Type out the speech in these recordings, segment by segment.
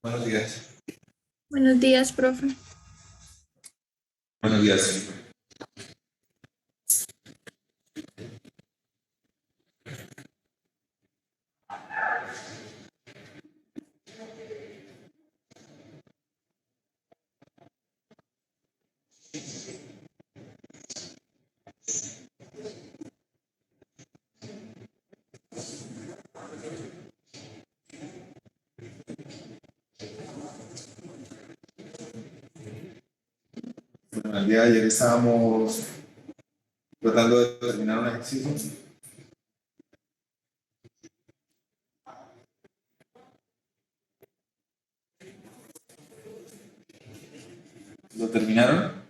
Buenos días. Buenos días, profe. Buenos días. Bueno, el día de ayer estábamos tratando de terminar un ejercicio. ¿Lo terminaron?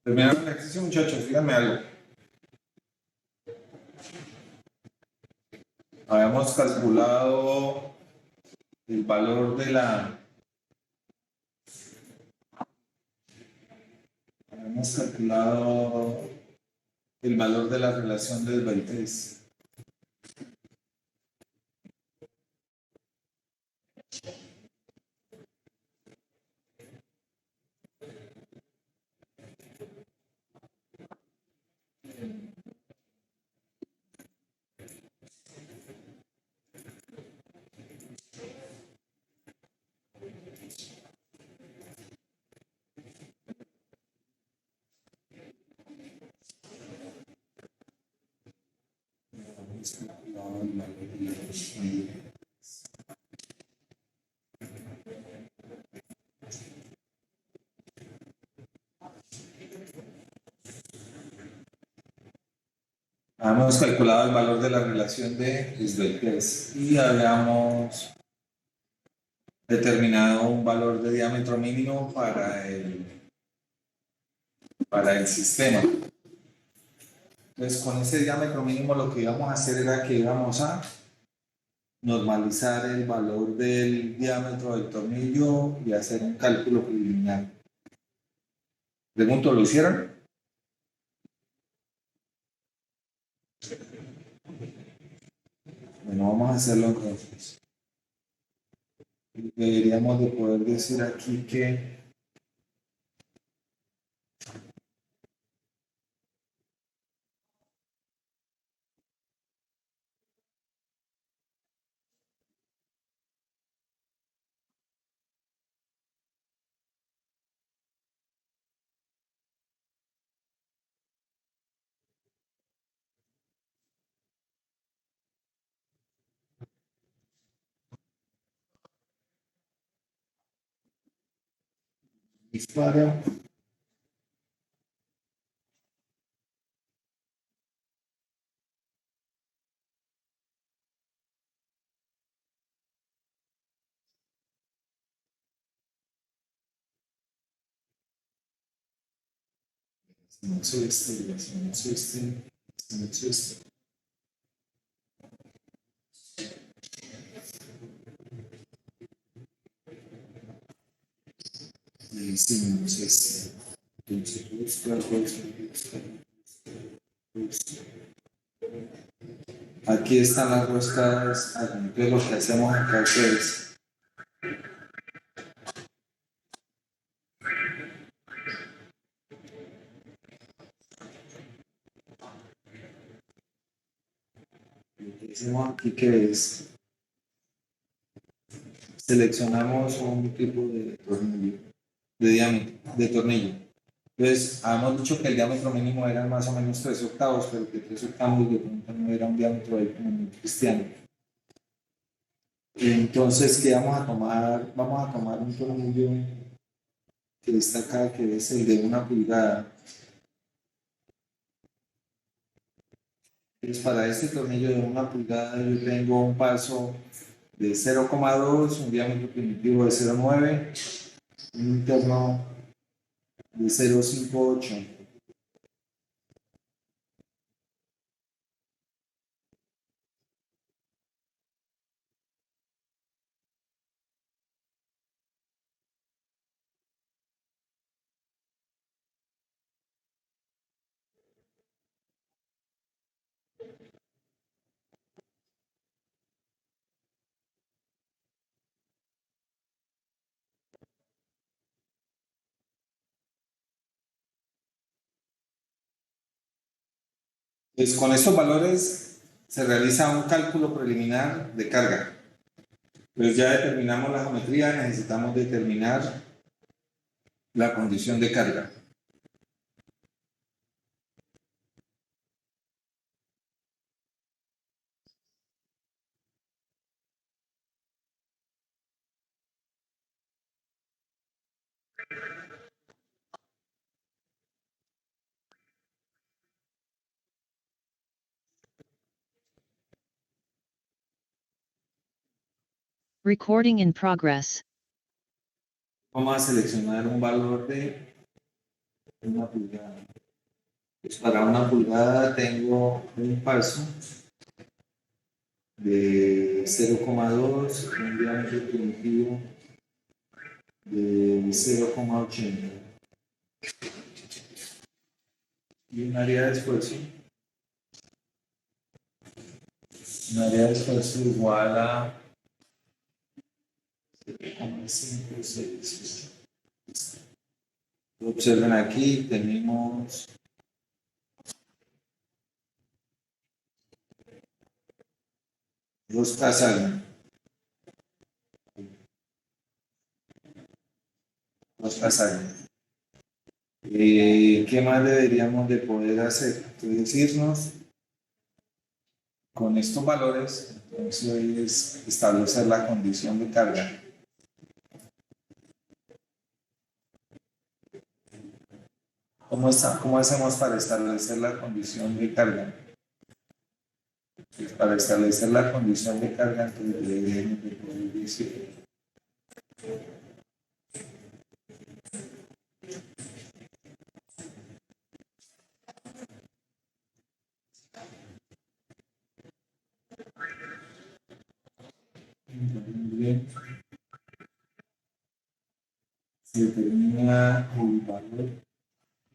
¿Terminaron el ejercicio, muchachos? Díganme algo. Habíamos calculado el valor de la... Habíamos calculado el valor de la relación del 23. Habíamos calculado el valor de la relación. Habíamos calculado el valor de la relación de los 23 y habíamos determinado un valor de diámetro mínimo para el sistema. Entonces, con ese diámetro mínimo lo que íbamos a hacer era que íbamos a normalizar el valor del diámetro del tornillo y hacer un cálculo preliminar. Pregunto, ¿lo hicieron? Bueno, vamos a hacerlo entonces. Deberíamos de poder decir aquí que dispara. No existe, no existe, no existe. Sí, no existe. Entonces, busca, busca, busca, busca. Aquí están las roscadas. Entonces, lo que hacemos acá es lo que hacemos aquí que es seleccionamos un tipo de tornillo, de diámetro, de tornillo. Entonces, habíamos dicho que el diámetro mínimo era más o menos 3 octavos, pero que 3 octavos de pronto no era un diámetro ahí como muy cristiano. Entonces, ¿qué vamos a tomar? Vamos a tomar un tornillo que está acá, que es el de 1 pulgada. Entonces, para este tornillo de 1 pulgada yo tengo un paso de 0,2, un diámetro primitivo de 0,9, un interno de 0,58. Pues con estos valores se realiza un cálculo preliminar de carga. Pues ya determinamos la geometría, necesitamos determinar la condición de carga. Recording in progress. Vamos a seleccionar un valor de 1 pulgada. Pues para 1 pulgada tengo un paso de 0,2, un diámetro primitivo de 0,80 y un área de esfuerzo. Un área de esfuerzo igual a 0,56. Observen aquí, tenemos dos pasajes. ¿Qué más deberíamos de poder hacer? Entonces, irnos con estos valores, entonces establecer la condición de carga. ¿Cómo hacemos para establecer la condición de carga? Pues para establecer la condición de carga, entonces deberíamos de poder decir bien, se determina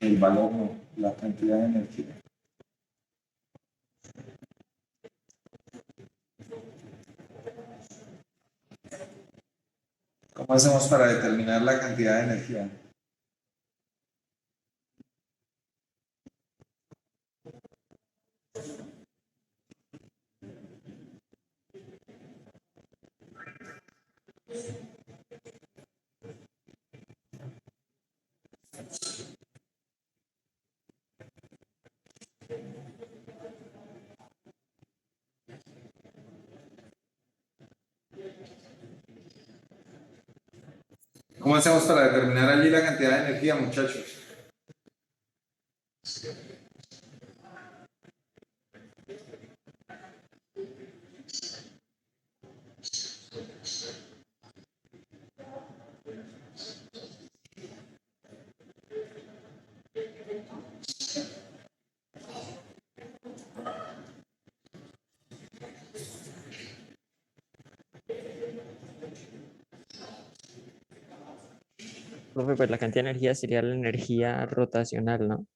el valor no, la cantidad de energía. ¿Cómo hacemos para determinar la cantidad de energía? ¿Cómo hacemos para determinar allí la cantidad de energía, muchachos? Profe, pues la cantidad de energía sería la energía rotacional, ¿no?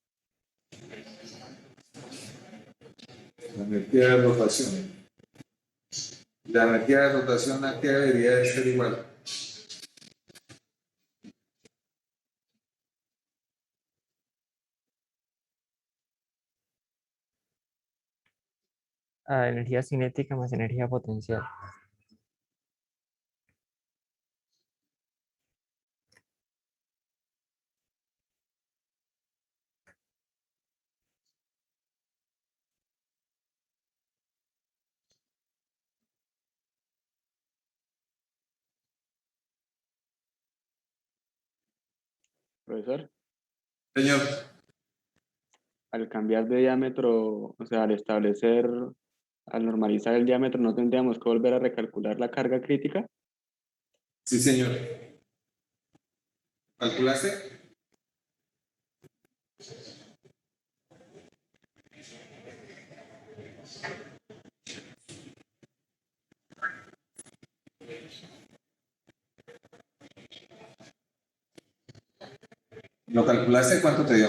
La energía de rotación. La energía de rotación aquí debería de ser igual. A energía cinética más energía potencial. Profesor, Señor, al cambiar de diámetro, o sea, al normalizar el diámetro, ¿no tendríamos que volver a recalcular la carga crítica? sí, señor. ¿Calculaste? ¿Lo calculaste? ¿Cuánto te dio?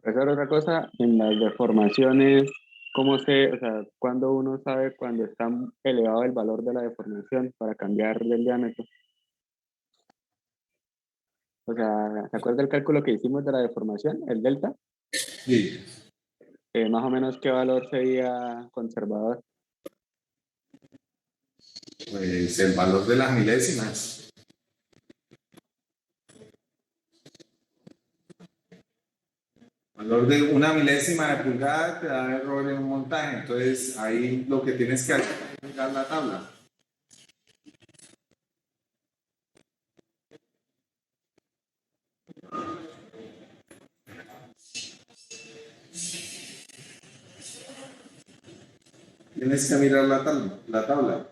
Profesor, otra cosa, en las deformaciones, o sea, cuándo uno sabe cuando está elevado el valor de la deformación para cambiar del diámetro? O sea, ¿se acuerda el cálculo que hicimos de la deformación, el delta? Sí. Más o menos, ¿qué valor sería conservador? Pues el valor de las milésimas. Valor de una milésima de pulgada te da error en un montaje. Entonces ahí lo que tienes que hacer es mirar la tabla. Tienes que mirar la tabla.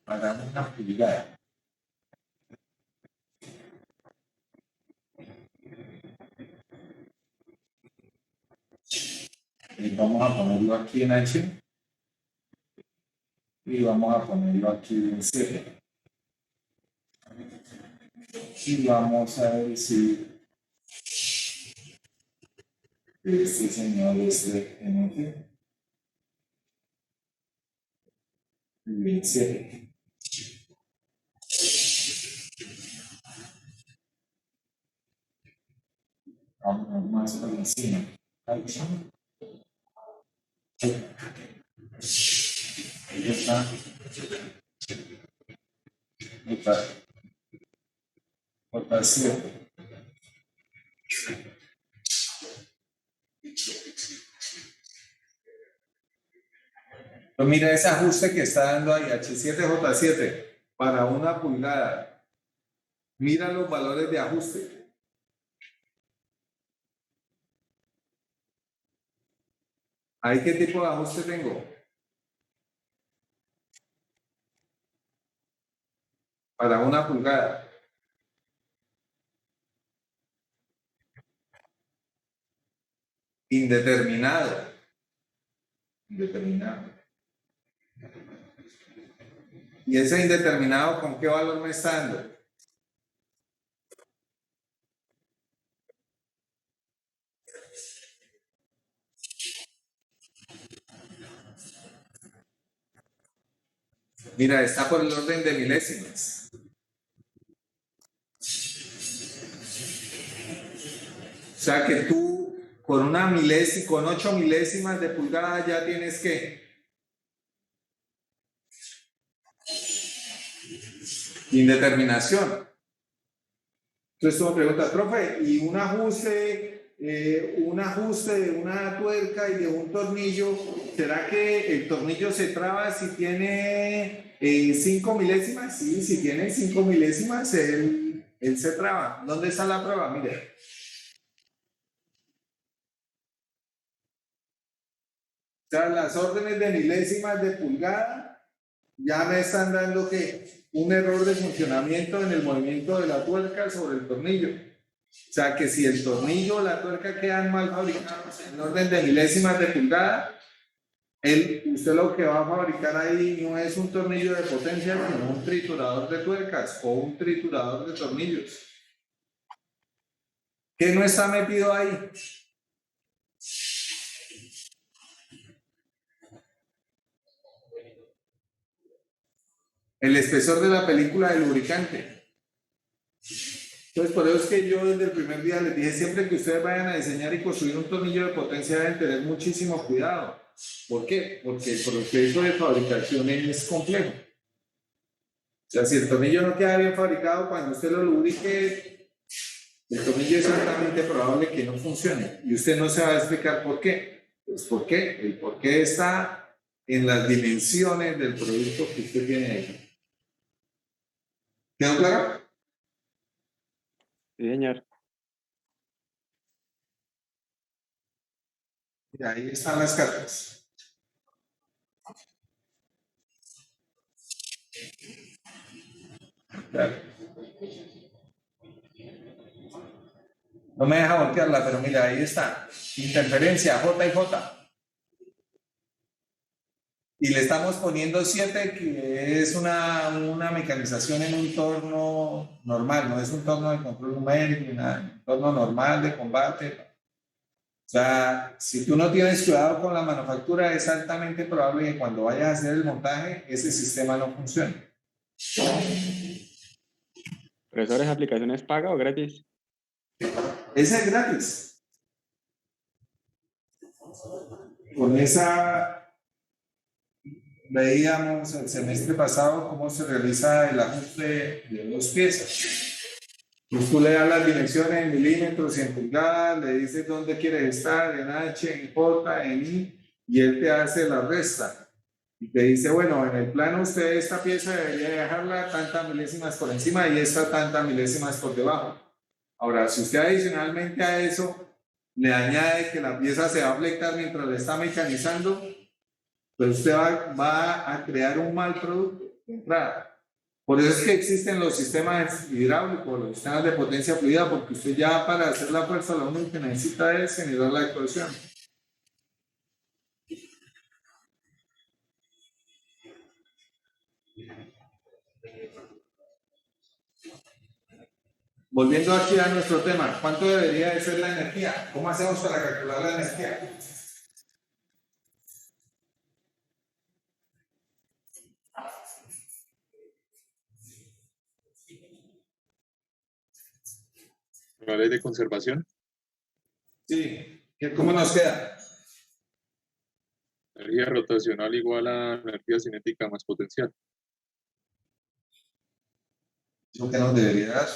Para una pulgada. Y vamos a ponerlo aquí en H y vamos a ponerlo aquí en C. Y vamos a decir que este señor es de NF y en C. Vamos más por encima. Ahí está. J7. Pues mira ese ajuste que está dando ahí, H7J7, para una pulgada. Mira los valores de ajuste. ¿Ahí qué tipo de ajuste tengo? Para una pulgada. Indeterminado. Indeterminado. ¿Y ese indeterminado con qué valor me está dando? Mira, está por el orden de milésimas. O sea que tú con una milésima, con 8 milésimas de pulgada ya tienes que indeterminación. Entonces tú me preguntas, profe, ¿y un ajuste de una tuerca y de un tornillo, será que el tornillo se traba si tiene 5 milésimas? Sí, si tiene 5 milésimas, él se traba. ¿Dónde está la prueba? Mire. O sea, las órdenes de milésimas de pulgada ya me están dando que un error de funcionamiento en el movimiento de la tuerca sobre el tornillo. O sea que si el tornillo o la tuerca quedan mal fabricados en orden de milésimas de pulgada, usted lo que va a fabricar ahí no es un tornillo de potencia, sino un triturador de tuercas o un triturador de tornillos. ¿Qué no está metido ahí? El espesor de la película de lubricante. Entonces, por eso es que yo desde el primer día les dije, siempre que ustedes vayan a diseñar y construir un tornillo de potencia deben tener muchísimo cuidado. ¿Por qué? Porque el proceso de fabricación es complejo. O sea, si el tornillo no queda bien fabricado, cuando usted lo lubrique, el tornillo es altamente probable que no funcione. Y usted no se va a explicar por qué. Pues ¿por qué? El por qué está en las dimensiones del producto que usted tiene ahí. ¿Quedó claro? Sí, señor. Mira, ahí están las cartas. Claro. No me deja voltearla, pero mira, ahí está. Interferencia, J y J. Y le estamos poniendo 7, que es una mecanización en un torno normal, no es un torno de control numérico, ni nada, un torno normal de combate. O sea, si tú no tienes cuidado con la manufactura, es altamente probable que cuando vayas a hacer el montaje, ese sistema no funcione. ¿Profesor, esa aplicación es paga o gratis? Ese es gratis. Con esa veíamos el semestre pasado cómo se realiza el ajuste de 2 piezas. Pues tú le das las dimensiones en milímetros y en pulgadas, le dices dónde quieres estar, en H, en J, en I, y él te hace la resta. Y te dice, bueno, en el plano usted esta pieza debería dejarla tantas milésimas por encima y esta tantas milésimas por debajo. Ahora, si usted adicionalmente a eso le añade que la pieza se va a flectar mientras le está mecanizando, pues usted va a crear un mal producto de entrada. Por eso es que existen los sistemas hidráulicos, los sistemas de potencia fluida, porque usted ya para hacer la fuerza lo único que necesita es generar la explosión. Volviendo aquí a nuestro tema, ¿cuánto debería de ser la energía? ¿Cómo hacemos para calcular la energía? La ley de conservación, Sí, ¿cómo nos queda? energía rotacional igual a energía cinética más potencial. ¿Lo que nos debería dar?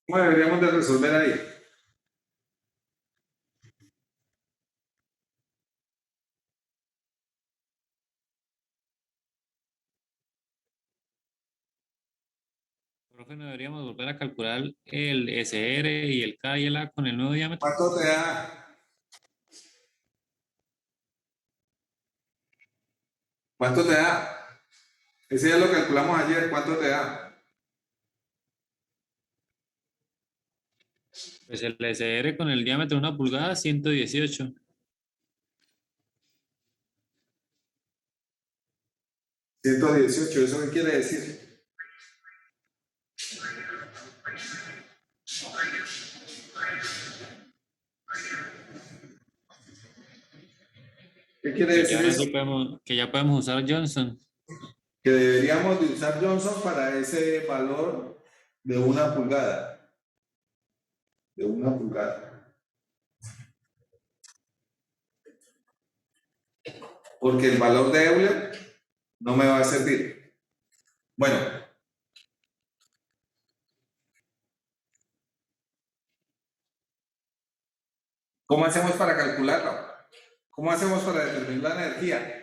¿Cómo deberíamos de resolver ahí? Profe, ¿no deberíamos volver a calcular el SR y el K y el A con el nuevo diámetro? ¿Cuánto te da? ¿Cuánto te da? Ese ya lo calculamos ayer. ¿Cuánto te da? Pues el SR con el diámetro de 1 pulgada, 118. 118. ¿Eso qué quiere decir? ¿Qué quiere Que decir ya, eso? que ya podemos usar Johnson. Que deberíamos de usar Johnson para ese valor de 1 pulgada. De 1 pulgada. Porque el valor de Euler no me va a servir. Bueno, ¿cómo hacemos para calcularlo? ¿Cómo hacemos para determinar la energía?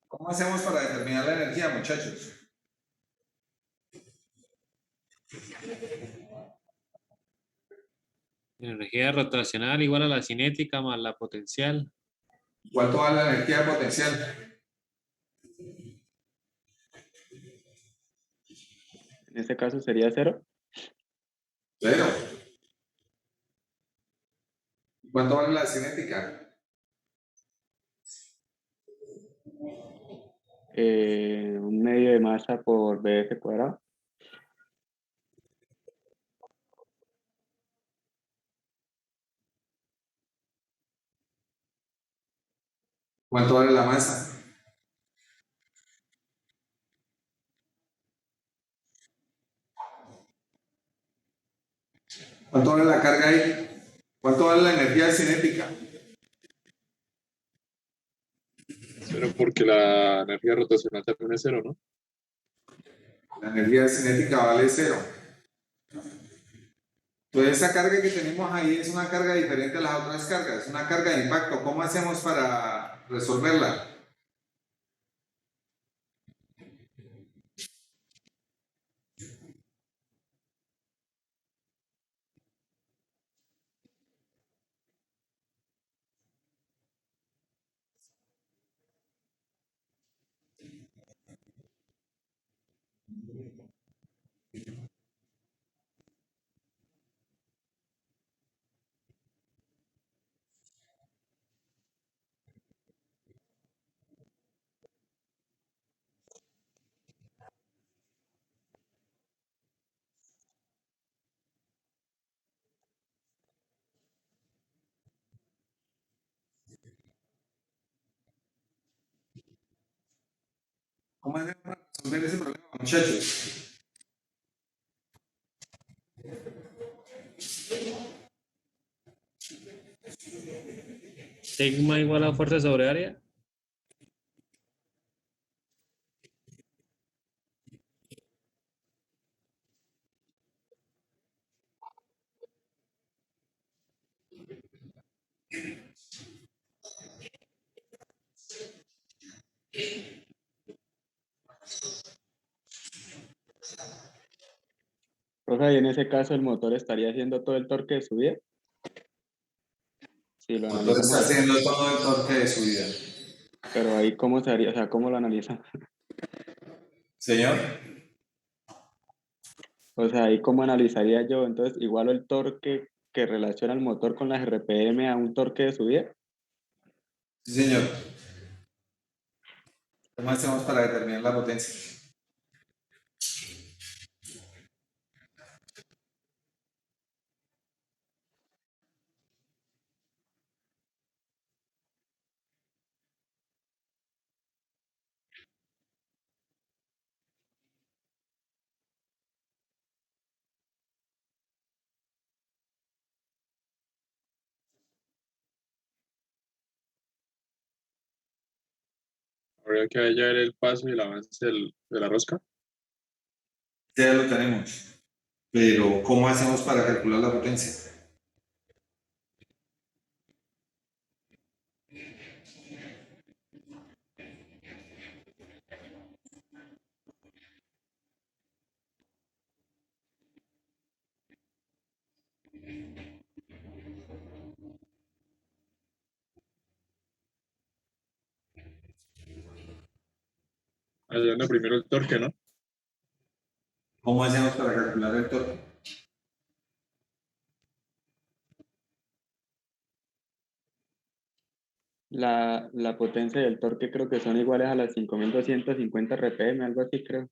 ¿Cómo hacemos para determinar la energía, muchachos? Energía rotacional igual a la cinética más la potencial. ¿Cuánto vale la energía potencial? En este caso sería 0. Cero. ¿Cuánto vale la cinética? Un medio de masa por BF cuadrado. ¿Cuánto vale la masa? ¿Cuánto vale la carga ahí? ¿Cuánto vale la energía cinética? 0 porque la energía rotacional también es 0, ¿no? La energía cinética vale 0. Entonces esa carga que tenemos ahí es una carga diferente a las otras cargas, una carga de impacto. ¿Cómo hacemos para resolverla? ¿Cómo hacemos para resolver ese problema, muchachos? Sigma igual a fuerza sobre área. Profe, y en ese caso el motor estaría haciendo todo el torque de subida. Si lo El motor está analizamos, haciendo todo el torque de subida. pero ahí cómo se haría, o sea, cómo lo analizamos. Señor, O sea, ahí cómo analizaría yo, entonces igual el torque que relaciona el motor con las RPM a un torque de subida. sí, señor. ¿Cómo hacemos para determinar la potencia? Habría que hallar el paso y el avance de la rosca. Ya lo tenemos. Pero, ¿cómo hacemos para calcular la potencia? Hallando primero el torque, ¿no? ¿Cómo hacemos para calcular el torque? La potencia y el torque creo que son iguales a las 5250 RPM, algo así creo.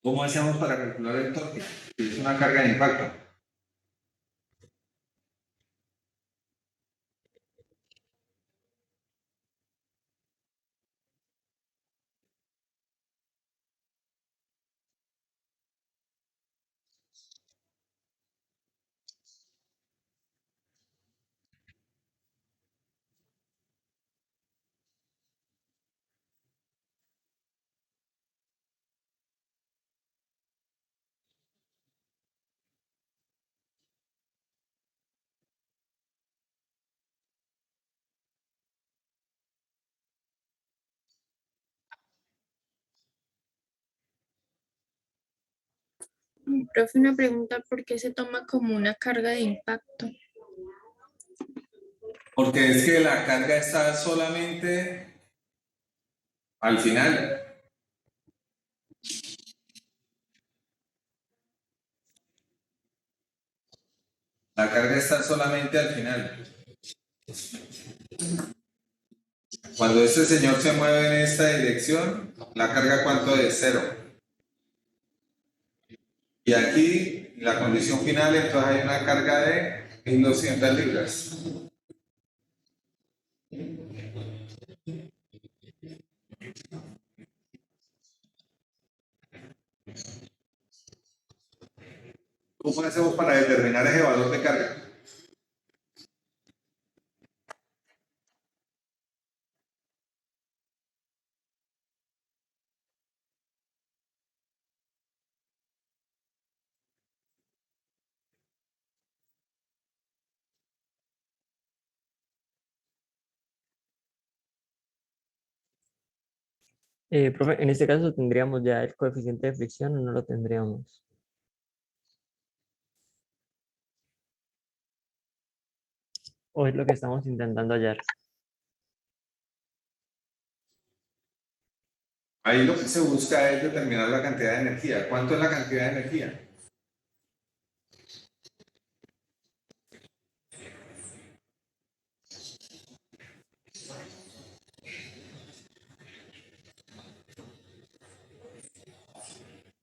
¿Cómo hacemos para calcular el torque? Es una carga de impacto. Profe, una pregunta, ¿por qué se toma como una carga de impacto? Porque es que la carga está solamente al final. La carga está solamente al final. Cuando este señor se mueve en esta dirección, la carga ¿cuánto es? Cero. Y aquí, la condición final, entonces hay una carga de 1200 libras. ¿Cómo hacemos para determinar ese valor de carga? Profe, en este caso tendríamos ya el coeficiente de fricción o no lo tendríamos. O es lo que estamos intentando hallar. Ahí lo que se busca es determinar la cantidad de energía. ¿Cuánto es la cantidad de energía?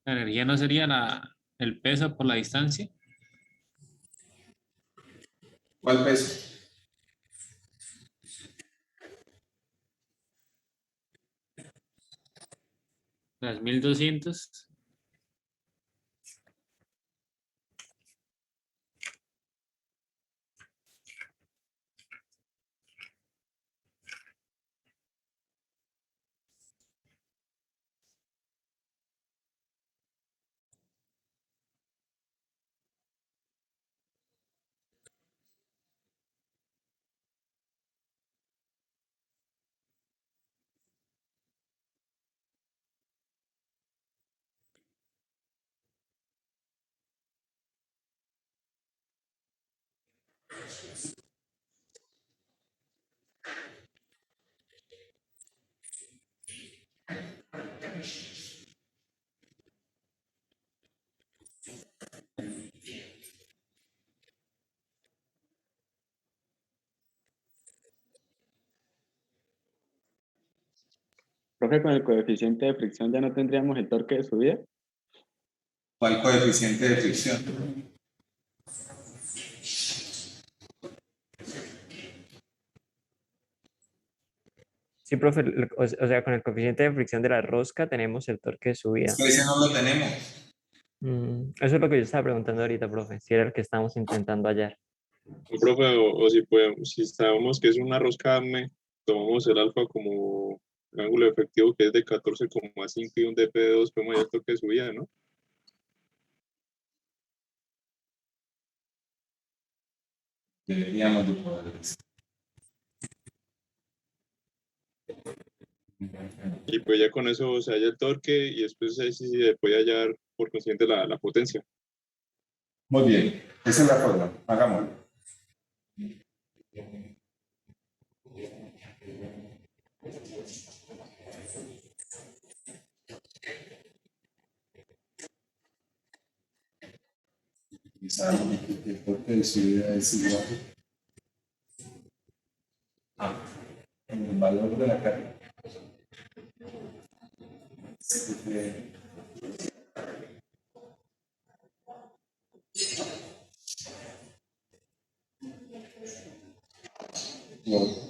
La energía no sería el peso por la distancia. ¿Cuál peso? Las 1200. Profe, con el coeficiente de fricción ya no tendríamos el torque de subida. ¿Cuál coeficiente de fricción? Sí, profe, o sea, con el coeficiente de fricción de la rosca tenemos el torque de subida. Es que ese no lo tenemos. Eso es lo que yo estaba preguntando ahorita, profe, si era el que estamos intentando hallar. Un profe, o si podemos, si sabemos que es una rosca tomamos el alfa como el ángulo efectivo que es de 14,5 y un dp de 2, pues mayor toque de subida, ¿no? Deberíamos de poder decir. Y pues ya con eso se halla el torque y después ahí sí se puede hallar por consiguiente la potencia. Muy bien, esa es la forma, hagámoslo. Quizá el torque de subida es igual a el valor de la carga. No.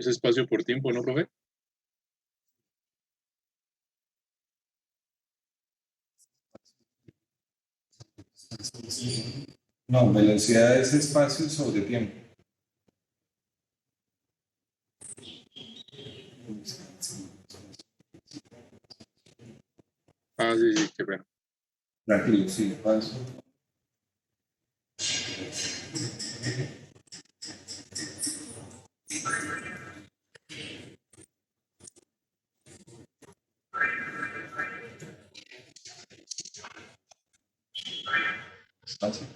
Es espacio por tiempo, ¿no, profe? No, velocidad es espacio sobre tiempo. Ah, sí, sí, qué pena. Tranquilo, sí, paso. Espacio.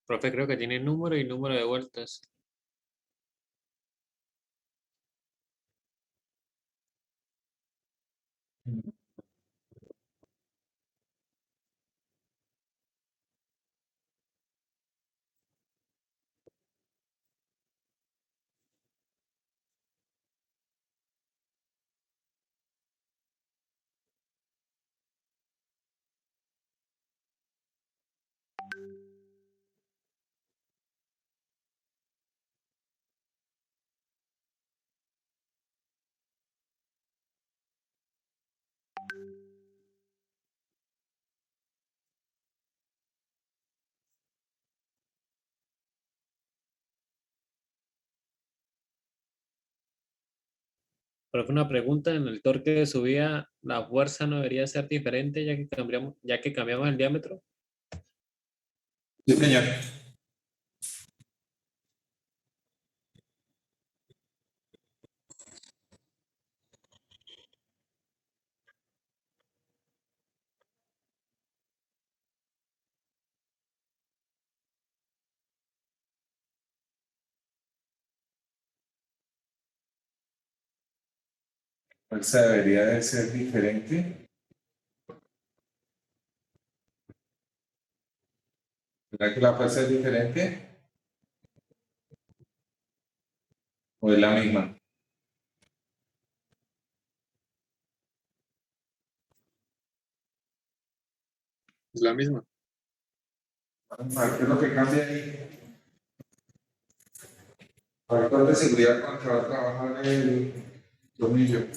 Profe, creo que tiene número y número de vueltas. Profe, una pregunta, en el torque de subida, ¿la fuerza no debería ser diferente ya que cambiamos el diámetro? Sí, señor. Fuerza debería de ser diferente. ¿Será que la fuerza es diferente o es la misma? Es la misma. Vamos a ver qué es lo que cambia ahí. Factor de seguridad con que va a trabajar el tornillo.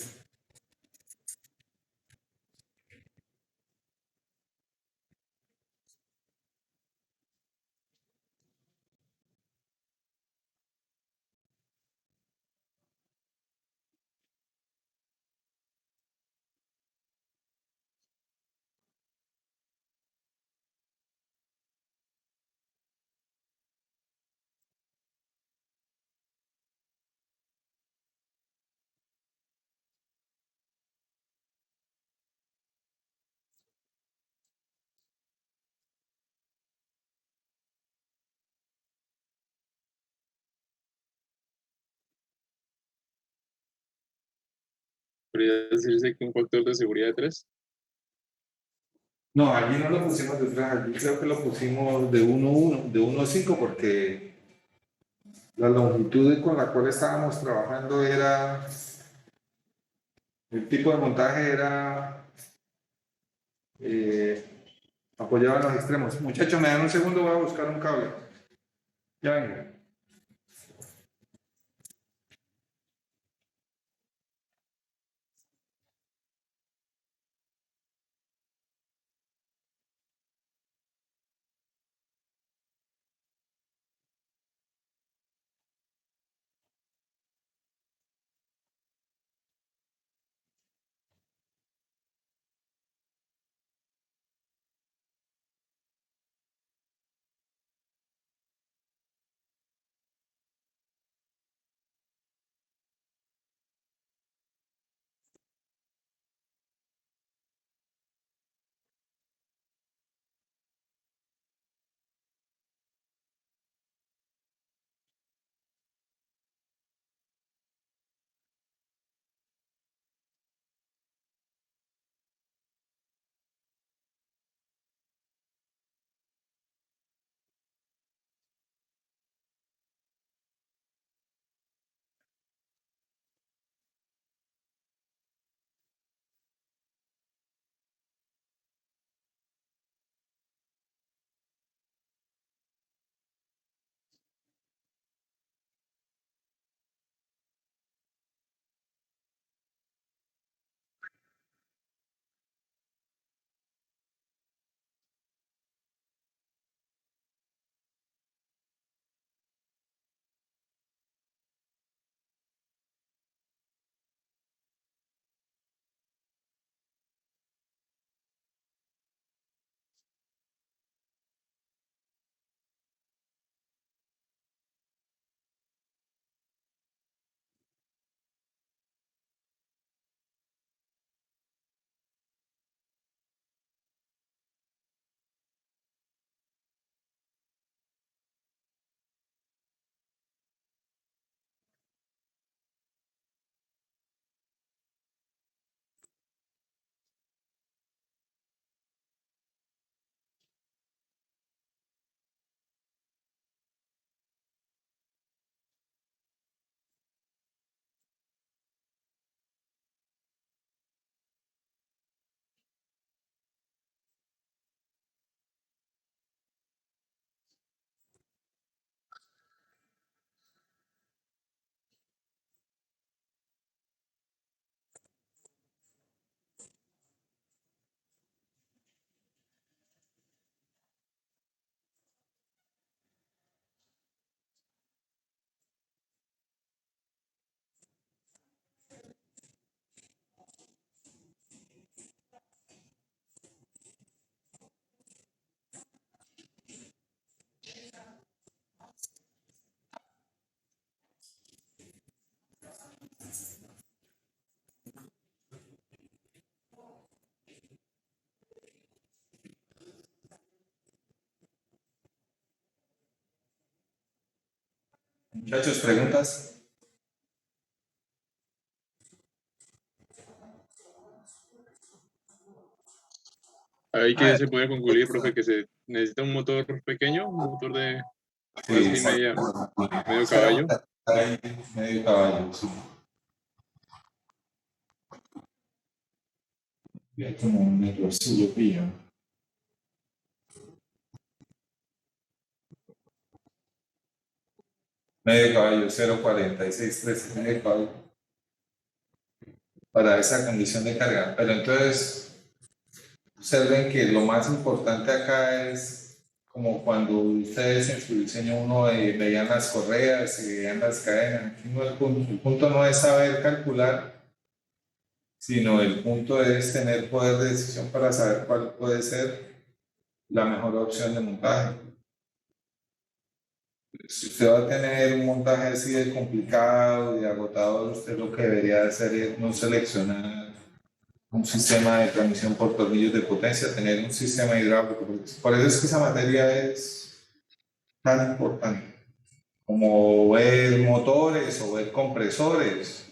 Podría decirse que un factor de seguridad de 3. No, allí no lo pusimos de 3, allí creo que lo pusimos de 1,1, de 1,5 porque la longitud con la cual estábamos trabajando era, el tipo de montaje era apoyado en los extremos. Muchachos, me dan un segundo, voy a buscar un cable. Ya vengo. Muchachos, preguntas. Ahí que se puede concluir, profe, que se necesita un motor pequeño, un motor de casi medio caballo. Ahí, medio caballo, sí. Ya como un errorcillo pillo. Medio caballo, 0,4613, medio caballo. Para esa condición de carga. Pero entonces, observen que lo más importante acá es como cuando ustedes en su diseño uno veían las correas y veían las cadenas. Aquí no, el punto no es saber calcular, sino el punto es tener poder de decisión para saber cuál puede ser la mejor opción de montaje. Si usted va a tener un montaje así de complicado y agotador, usted lo que debería hacer es no seleccionar un sistema de transmisión por tornillos de potencia, tener un sistema hidráulico. Por eso es que esa materia es tan importante, como ver motores o ver compresores.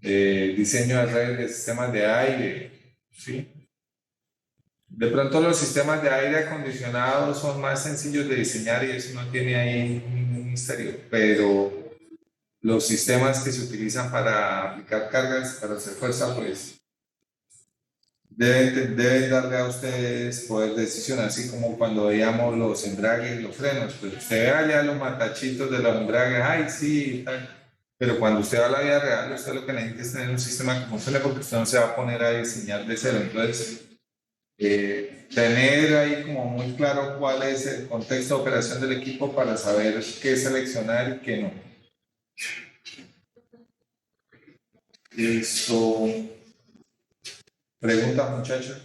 diseño de redes de sistemas de aire, ¿sí? De pronto los sistemas de aire acondicionado son más sencillos de diseñar y eso no tiene ahí ningún misterio, pero los sistemas que se utilizan para aplicar cargas, para hacer fuerza, pues deben darle a ustedes poder de decisión, así como cuando veíamos los embragues y los frenos, pues usted ve allá los matachitos de los embragues, ay, sí, tal. Pero cuando usted va a la vida real, usted lo que necesita es tener un sistema que funcione porque usted no se va a poner a diseñar de cero. Entonces, tener ahí como muy claro cuál es el contexto de operación del equipo para saber qué seleccionar y qué no. Listo. Preguntas, muchachos.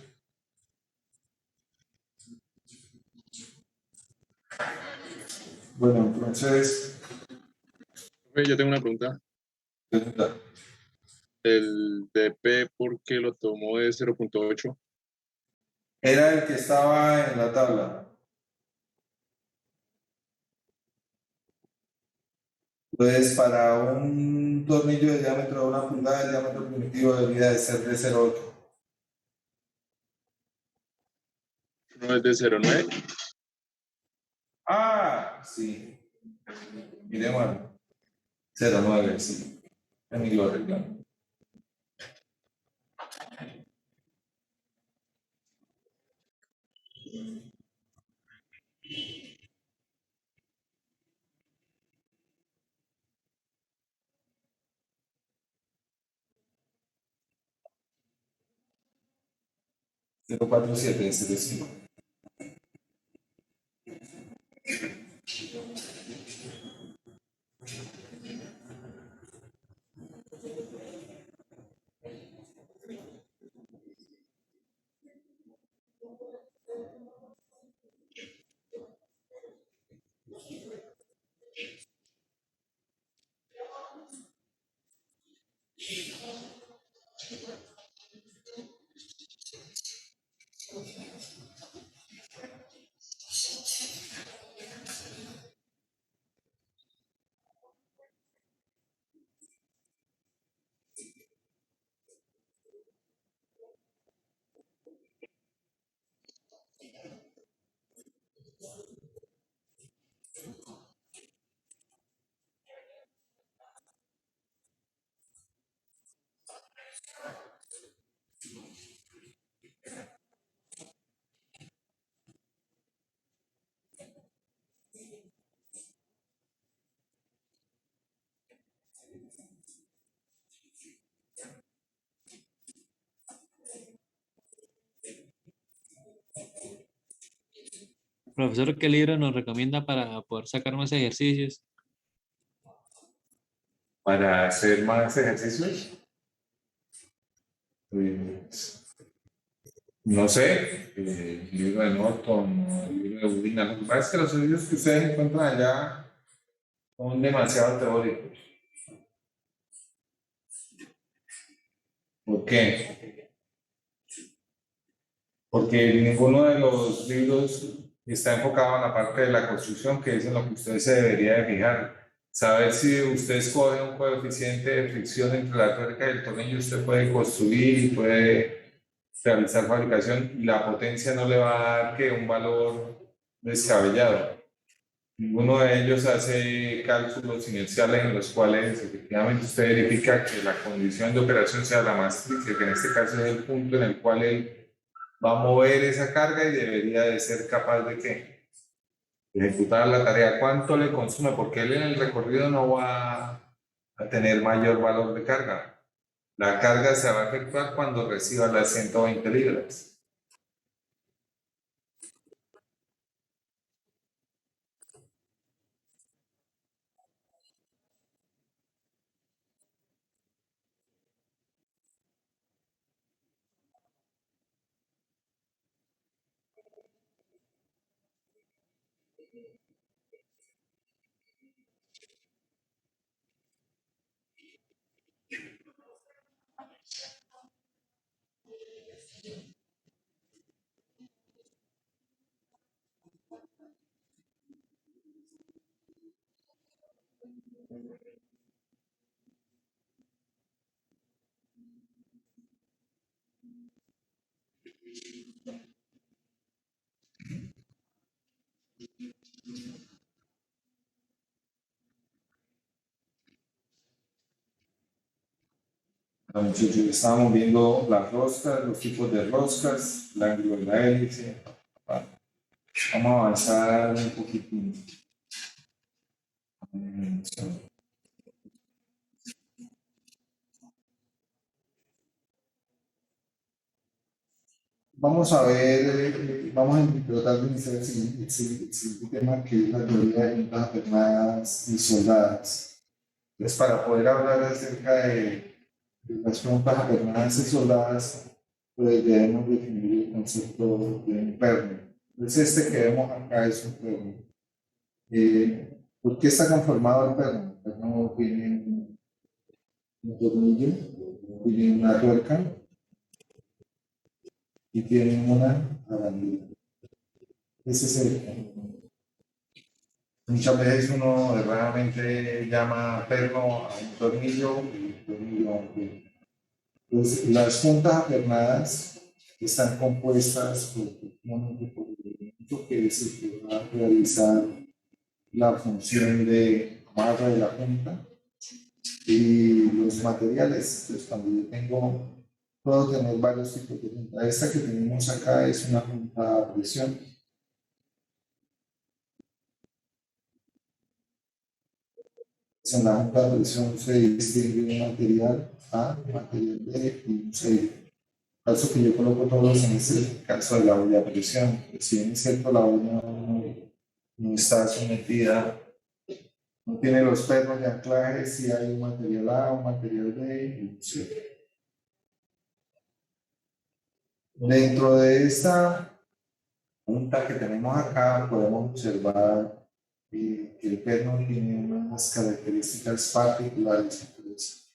Bueno, entonces, Profe, yo tengo una pregunta. pregunta. El DP, ¿por qué lo tomó de 0.8? Era el que estaba en la tabla. Entonces, para un tornillo de diámetro de 1 pulgada, el diámetro primitivo debería de ser de 0,8. No es de 0.9. Ah, sí. Miremos. 0,9, sí. En mi lo arreglamos. Cero cuatro siete, 0,5. Profesor, ¿qué libro nos recomienda para poder sacar más ejercicios? Para hacer más ejercicios, pues, no sé, el libro de Norton, el libro de Budina. Lo que pasa es que los estudios que ustedes encuentran allá son demasiado teóricos. ¿Por qué? Porque ninguno de los libros está enfocado en la parte de la construcción, que es en lo que usted se debería de fijar. Saber si usted escoge un coeficiente de fricción entre la tuerca y el tornillo, usted puede construir y puede realizar fabricación y la potencia no le va a dar que un valor descabellado. Ninguno de ellos hace cálculos inerciales en los cuales efectivamente usted verifica que la condición de operación sea la más triste, que en este caso es el punto en el cual él va a mover esa carga y debería de ser capaz de ¿qué? De ejecutar la tarea. ¿Cuánto le consume? Porque él en el recorrido no va a tener mayor valor de carga. La carga se va a efectuar cuando reciba las 120 libras. Bueno, muchachos, estábamos viendo las roscas, los tipos de roscas, el ángulo de la hélice. Vamos a avanzar un poquitín. Vamos a ver, vamos a tratar de iniciar el siguiente tema, que es la teoría de juntas apernadas y soldadas. Entonces, para poder hablar acerca de las juntas apernadas y soldadas, pues debemos definir el concepto de un perno. Entonces, este que vemos acá es un perno. ¿Por qué está conformado el perno? El perno tiene un tornillo, tiene una tuerca y tiene una arandela. Ese es el. Muchas veces uno erradamente llama perno a un tornillo y un tornillo a un perno. Entonces, las juntas apernadas están compuestas por el elemento que es el que va a realizar la función de amarre de la junta y los materiales. Entonces, cuando yo puedo tener varios tipos de junta. Esta que tenemos acá es una junta a presión. En la junta de presión se distingue un material A, material B y un C. El caso que yo coloco todos en este caso de la olla a presión. Si bien es cierto, la olla no está sometida, no tiene los pernos de anclaje, si hay un material A, un material B y un C. Dentro de esta junta que tenemos acá, podemos observar que el perno tiene unas características particulares. Entonces,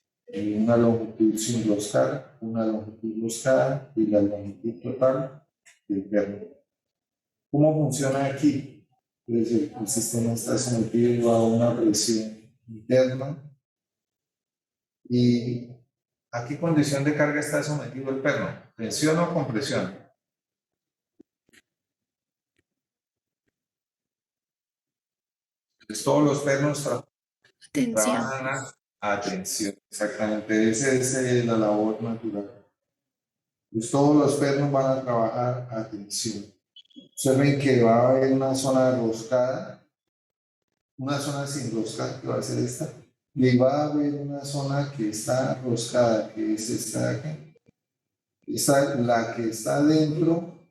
una longitud sin roscar, una longitud roscada y la longitud total del perno. ¿Cómo funciona aquí? Entonces, el sistema está sometido a una presión interna. ¿Y a qué condición de carga está sometido el perno? ¿Tensión o compresión? Entonces, todos los pernos Atención. trabajan a tensión. Exactamente, esa es la labor natural. Pues todos los pernos van a trabajar a tensión. Observen que va a haber una zona roscada, una zona sin roscar, que va a ser esta, y va a haber una zona que está roscada, que es esta de aquí. Esta, la que está dentro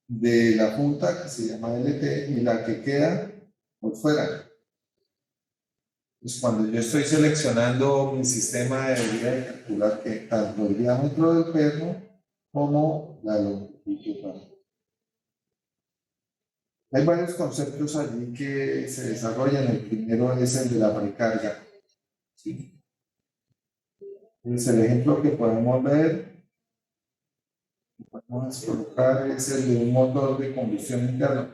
de la punta, que se llama LT, y la que queda por fuera. Pues cuando yo estoy seleccionando mi sistema, debería calcular que tanto el diámetro del perno como la longitud total. Hay varios conceptos allí que se desarrollan. El primero es el de la precarga. ¿Sí? Entonces, el ejemplo que podemos ver, vamos a colocar, es el de un motor de combustión interna.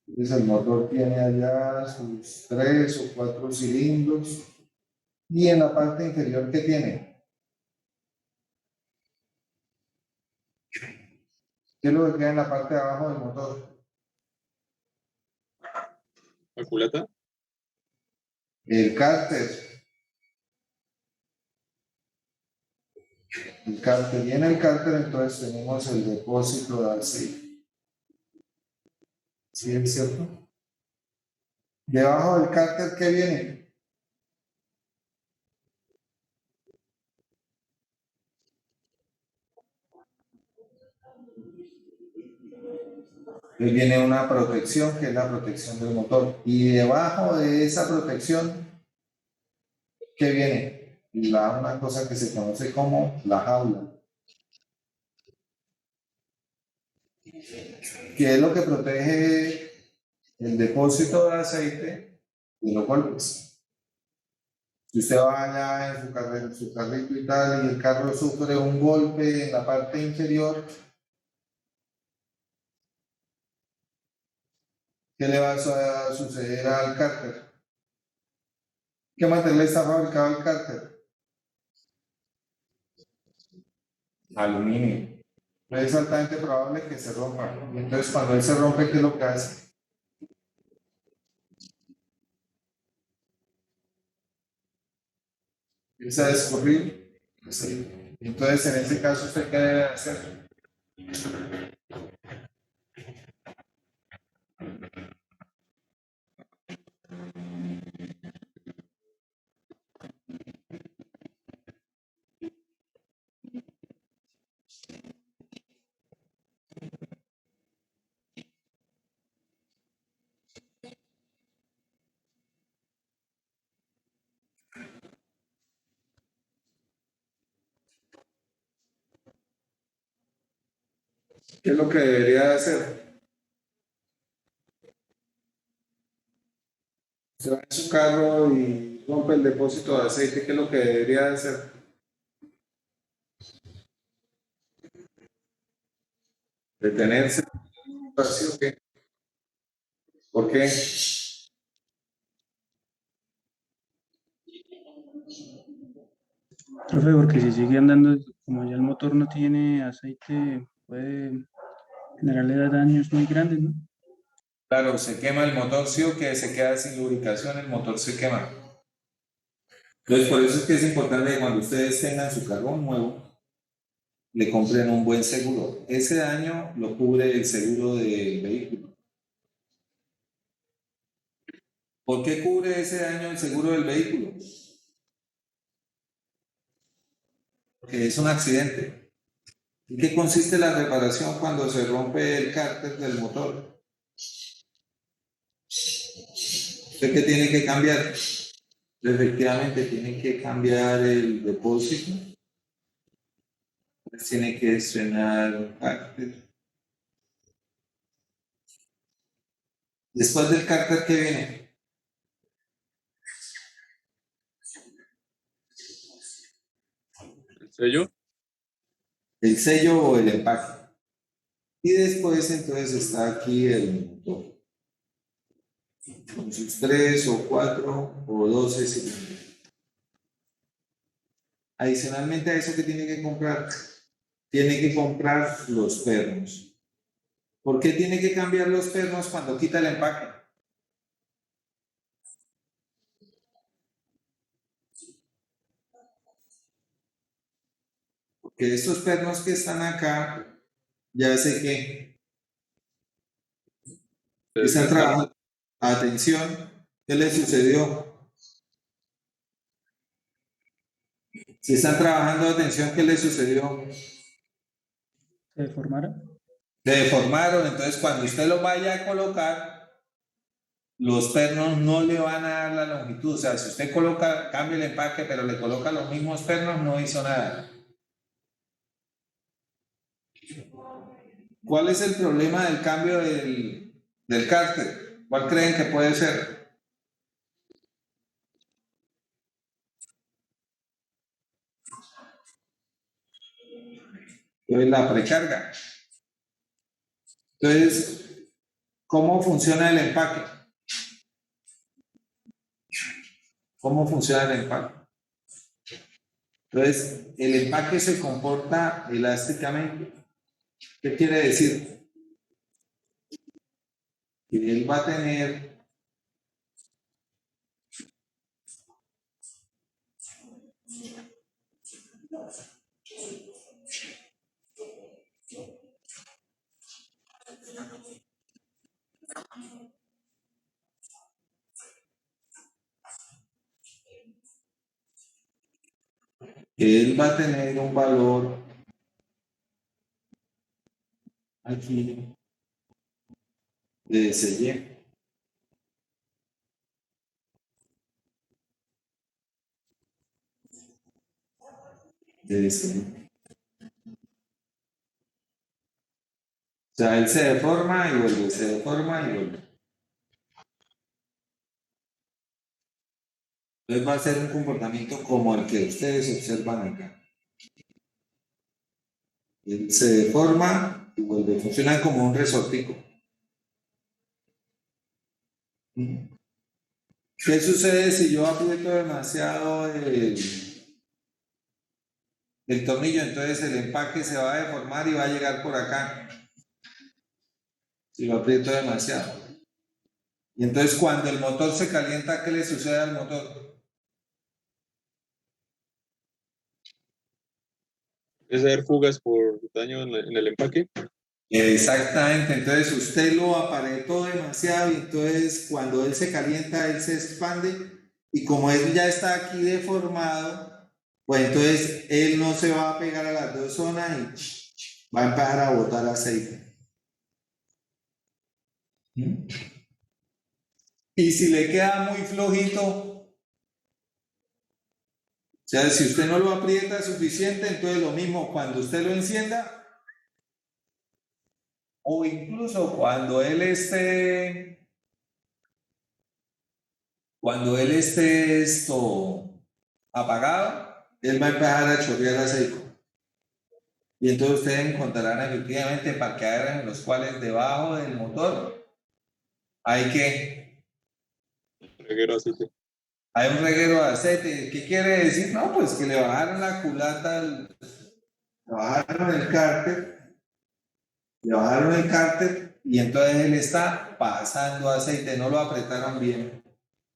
Entonces, el motor tiene allá sus 3 o 4 cilindros. Y en la parte inferior, ¿qué tiene? ¿Qué es lo que queda en la parte de abajo del motor? ¿La culata? El cárter. El cárter. Y en el cárter entonces tenemos el depósito de aceite. ¿Sí es cierto? Debajo del cárter, ¿qué viene? Entonces viene una protección, que es la protección del motor. Y debajo de esa protección, ¿qué viene? Una cosa que se conoce como la jaula. ¿Qué es lo que protege el depósito de aceite de los golpes? Si usted va allá en su carrito y tal, y el carro sufre un golpe en la parte inferior, ¿qué le va a suceder al cárter? ¿Qué material está fabricado el cárter? Aluminio. Es altamente probable que se rompa. Y entonces, cuando él se rompe, ¿qué es lo que hace? Empieza a escurrir Sí. Entonces, en ese caso, ¿usted qué debe hacer? ¿Qué es lo que debería hacer? Se va en su carro y rompe el depósito de aceite, ¿qué es lo que debería hacer? Detenerse. ¿Así o qué? ¿Por qué? Profe, porque si sigue andando, como ya el motor no tiene aceite, puede generarle daños muy grandes, ¿no? Claro, se quema el motor, sí o que se queda sin lubricación, el motor se quema. Entonces, por eso es que es importante que cuando ustedes tengan su carro nuevo, le compren un buen seguro. Ese daño lo cubre el seguro del vehículo. ¿Por qué cubre ese daño el seguro del vehículo? Porque es un accidente. ¿En qué consiste la reparación cuando se rompe el cárter del motor? ¿Usted qué tiene que cambiar? Efectivamente, tiene que cambiar el depósito. Tiene que estrenar un cárter. Después del cárter, ¿qué viene? ¿El sello? El sello o el empaque. Y después entonces está aquí el motor. Con sus 3 o 4 o 12 cilindros. Adicionalmente a eso, ¿qué tiene que comprar? Tiene que comprar los pernos. ¿Por qué tiene que cambiar los pernos cuando quita el empaque? Porque estos pernos que están acá, ya sé que están trabajando. Atención, ¿qué le sucedió? Si están trabajando, atención, ¿qué le sucedió? ¿Se deformara? Se deformaron, entonces cuando usted lo vaya a colocar, los pernos no le van a dar la longitud. O sea, si usted coloca, cambia el empaque, pero le coloca los mismos pernos, no hizo nada. ¿Cuál es el problema del cambio del cárter? ¿Cuál creen que puede ser? Es la precarga. Entonces, ¿cómo funciona el empaque? ¿Cómo funciona el empaque? Entonces, el empaque se comporta elásticamente. ¿Qué quiere decir? Que él va a tener un valor aquí de SY. De SY. O sea, él se deforma y vuelve, se deforma y vuelve. Entonces va a ser un comportamiento como el que ustedes observan acá. Él se deforma y vuelve, funciona como un resortico. ¿Qué sucede si yo aprieto demasiado el tornillo? Entonces el empaque se va a deformar y va a llegar por acá. Si lo aprieto demasiado. Y entonces cuando el motor se calienta, ¿qué le sucede al motor? Es haber fugas por daño en el empaque. Exactamente, entonces usted lo apretó demasiado y entonces cuando él se calienta, él se expande y como él ya está aquí deformado, pues entonces él no se va a pegar a las dos zonas y va a empezar a botar aceite. ¿Mm? Y si le queda muy flojito, o sea, si usted no lo aprieta suficiente, entonces lo mismo, cuando usted lo encienda, o incluso cuando él esté esto apagado, él va a empezar a chorrear aceite. Y entonces ustedes encontrarán efectivamente parqueaderos en los cuales debajo del motor hay Reguero aceite. hay un reguero de aceite. ¿Qué quiere decir? No, pues que le bajaron la culata, le bajaron el cárter y entonces él está pasando aceite, no lo apretaron bien,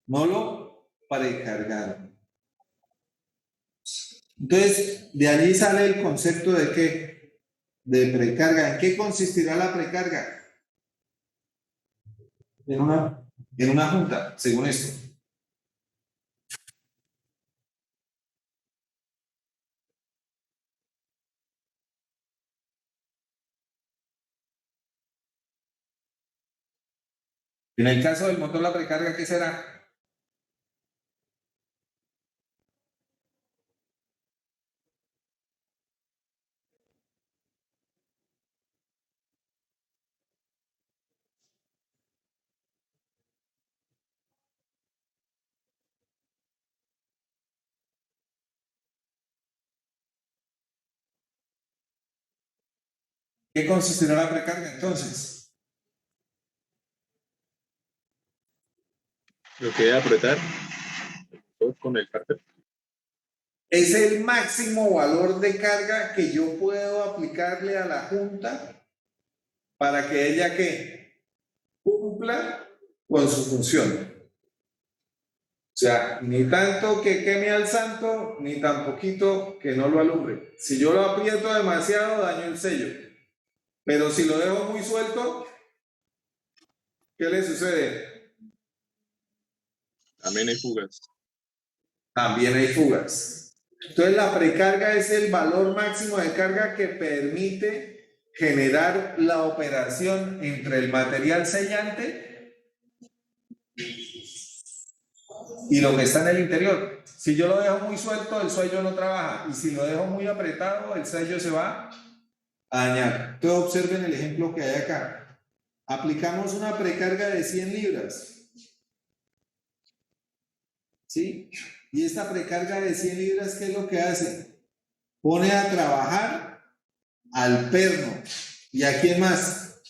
no lo precargaron. Entonces, de allí sale el concepto de qué, de precarga. ¿En qué consistirá la precarga? En una junta, según esto. En el caso del motor, la precarga, ¿qué será? ¿Qué consistirá la precarga entonces? Lo que debe apretar con el cárter. Es el máximo valor de carga que yo puedo aplicarle a la junta para que ella ¿qué? Cumpla con su función. O sea, ni tanto que queme al santo, ni tan poquito que no lo alumbre. Si yo lo aprieto demasiado, daño el sello. Pero si lo dejo muy suelto, ¿qué le sucede? También hay fugas. También hay fugas. Entonces la precarga es el valor máximo de carga que permite generar la operación entre el material sellante y lo que está en el interior. Si yo lo dejo muy suelto, el sello no trabaja. Y si lo dejo muy apretado, el sello se va a dañar. Entonces observen el ejemplo que hay acá. Aplicamos una precarga de 100 libras. ¿Sí? Y esta precarga de 100 libras, ¿qué es lo que hace? Pone a trabajar al perno. ¿Y a quién más?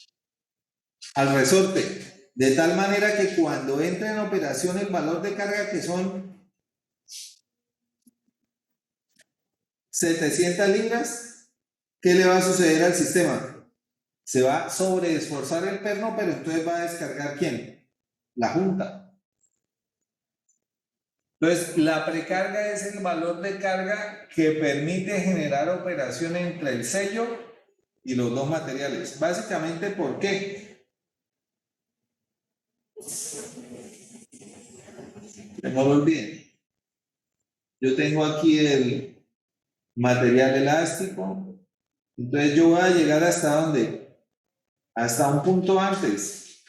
Al resorte. De tal manera que cuando entra en operación el valor de carga, que son 700 libras, ¿qué le va a suceder al sistema? Se va a sobreesforzar el perno, pero entonces va a descargar ¿quién? La junta. Entonces, la precarga es el valor de carga que permite generar operación entre el sello y los dos materiales. Básicamente, ¿por qué? No lo olviden. Yo tengo aquí el material elástico. Entonces, yo voy a llegar hasta ¿dónde? Hasta un punto antes.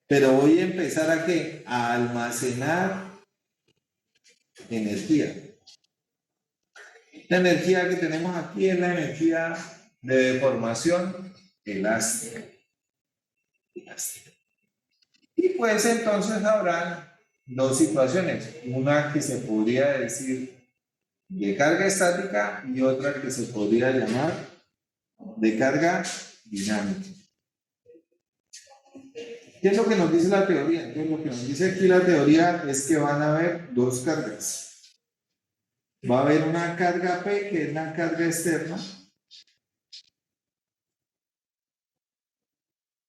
Pero voy a empezar a ¿qué? A almacenar energía. La energía que tenemos aquí es la energía de deformación elástica. Y pues entonces habrán dos situaciones, una que se podría decir de carga estática y otra que se podría llamar de carga dinámica. ¿Qué es lo que nos dice la teoría? Entonces, lo que nos dice aquí la teoría es que van a haber dos cargas. Va a haber una carga P, que es la carga externa,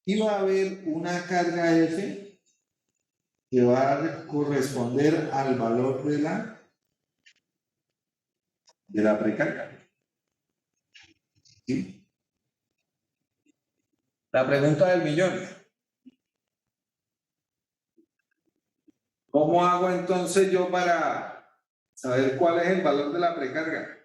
y va a haber una carga F, que va a corresponder al valor de la precarga. ¿Sí? La pregunta del millón. ¿Cómo hago entonces yo para saber cuál es el valor de la precarga?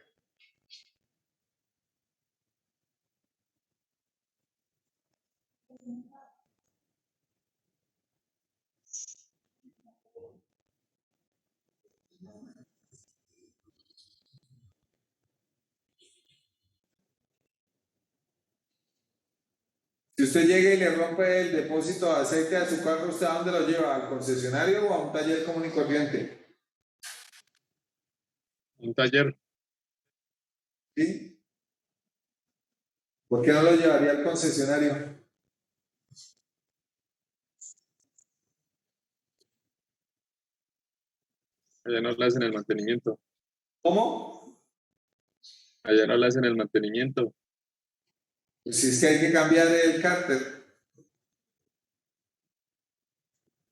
Si usted llega y le rompe el depósito de aceite a su carro, ¿usted a dónde lo lleva? ¿Al concesionario o a un taller común y corriente? Un taller, ¿Sí? ¿Por qué no lo llevaría al concesionario? allá no le hacen el mantenimiento. ¿Cómo? Allá no le hacen el mantenimiento. Pues si es que hay que cambiar el cárter.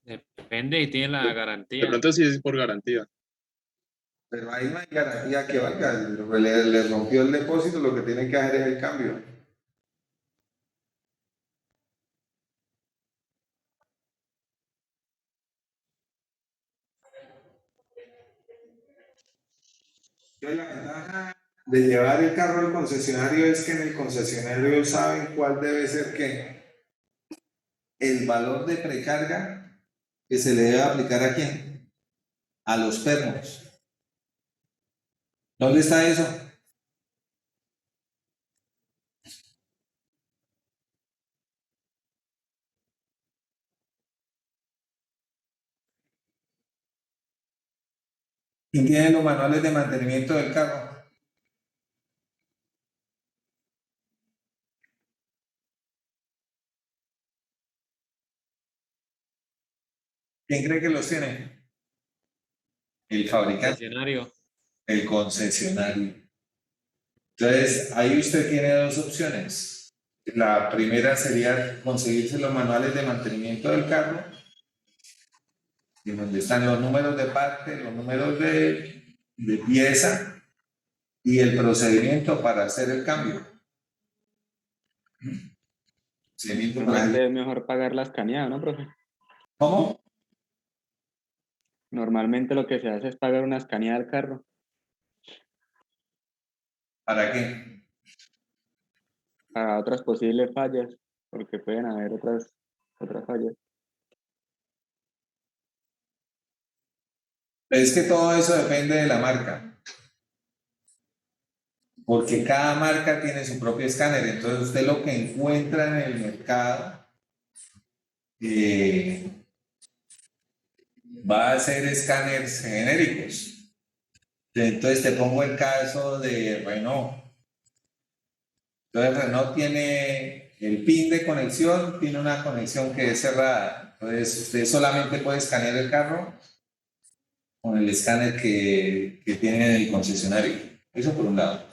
Depende y tiene la De garantía. pronto sí es por garantía. Pero ahí no hay garantía que valga. Le rompió el depósito, lo que tiene que hacer es el cambio. Entonces, la ventaja de llevar el carro al concesionario es que en el concesionario saben cuál debe ser el valor de precarga que se le debe aplicar a quién, a los pernos. ¿Dónde está eso? ¿Quién tiene los manuales de mantenimiento del carro? ¿Quién cree que los tiene? El fabricante, Concesionario. el concesionario. Entonces, ahí usted tiene dos opciones. La primera sería conseguirse los manuales de mantenimiento del carro, en donde están los números de parte, los números de pieza y el procedimiento para hacer el cambio. Procedimiento para Normalmente es mejor pagar la escaneada, ¿no, profe? ¿Cómo? Normalmente lo que se hace es pagar una escaneada al carro ¿Para qué? para otras posibles fallas, porque pueden haber otras fallas. Es que todo eso depende de la marca. Porque cada marca tiene su propio escáner. Entonces usted lo que encuentra en el mercado va a ser escáneres genéricos. Entonces te pongo el caso de Renault. Entonces Renault tiene el pin de conexión, tiene una conexión que es cerrada. Entonces usted solamente puede escanear el carro con el escáner que tiene en el concesionario. Eso por un lado.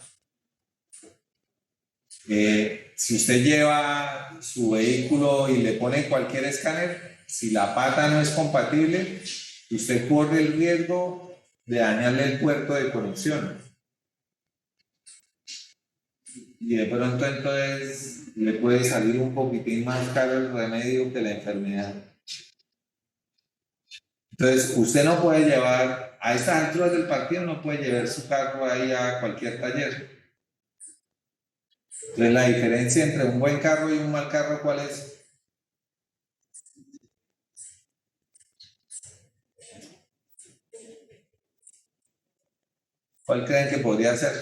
Si usted lleva su vehículo y le pone cualquier escáner, si la pata no es compatible, usted corre el riesgo de dañarle el puerto de conexión. Y de pronto entonces le puede salir un poquitín más caro el remedio que la enfermedad. Entonces usted no puede llevar, a estas alturas del partido no puede llevar su carro ahí a cualquier taller. Entonces la diferencia entre un buen carro y un mal carro, ¿cuál es? ¿Cuál creen que podría ser?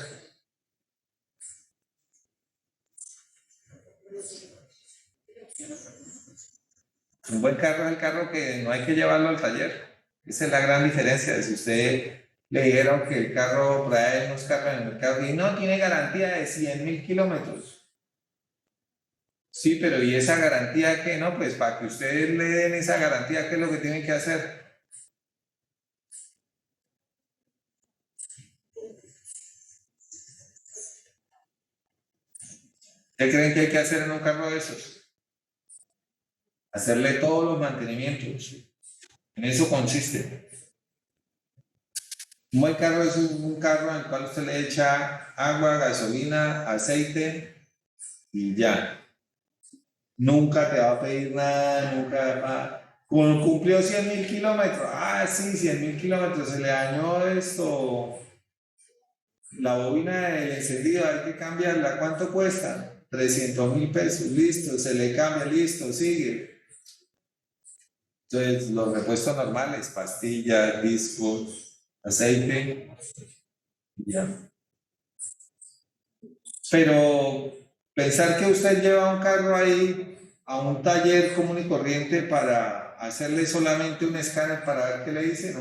Un buen carro es el carro que no hay que llevarlo al taller. Esa es la gran diferencia. Si usted le dijeron que el carro trae unos carros en el mercado y no tiene garantía de 100.000 kilómetros. Sí, pero ¿y esa garantía qué? No, pues para que ustedes le den esa garantía, ¿qué es lo que tienen que hacer? ¿Qué creen que hay que hacer en un carro de esos? Hacerle todos los mantenimientos. En eso consiste. Un buen carro es un carro en el cual usted le echa agua, gasolina, aceite y ya. Nunca te va a pedir nada, nunca va. Cumplió 100.000 kilómetros. Ah, sí, 100.000 kilómetros. Se le dañó esto. La bobina del encendido, hay que cambiarla. ¿Cuánto cuesta? 300.000 pesos. Listo, se le cambia, listo, sigue. Entonces, los repuestos normales, pastillas, discos, aceite, ya. Pero pensar que usted lleva un carro ahí a un taller común y corriente para hacerle solamente un escáner para ver qué le dice,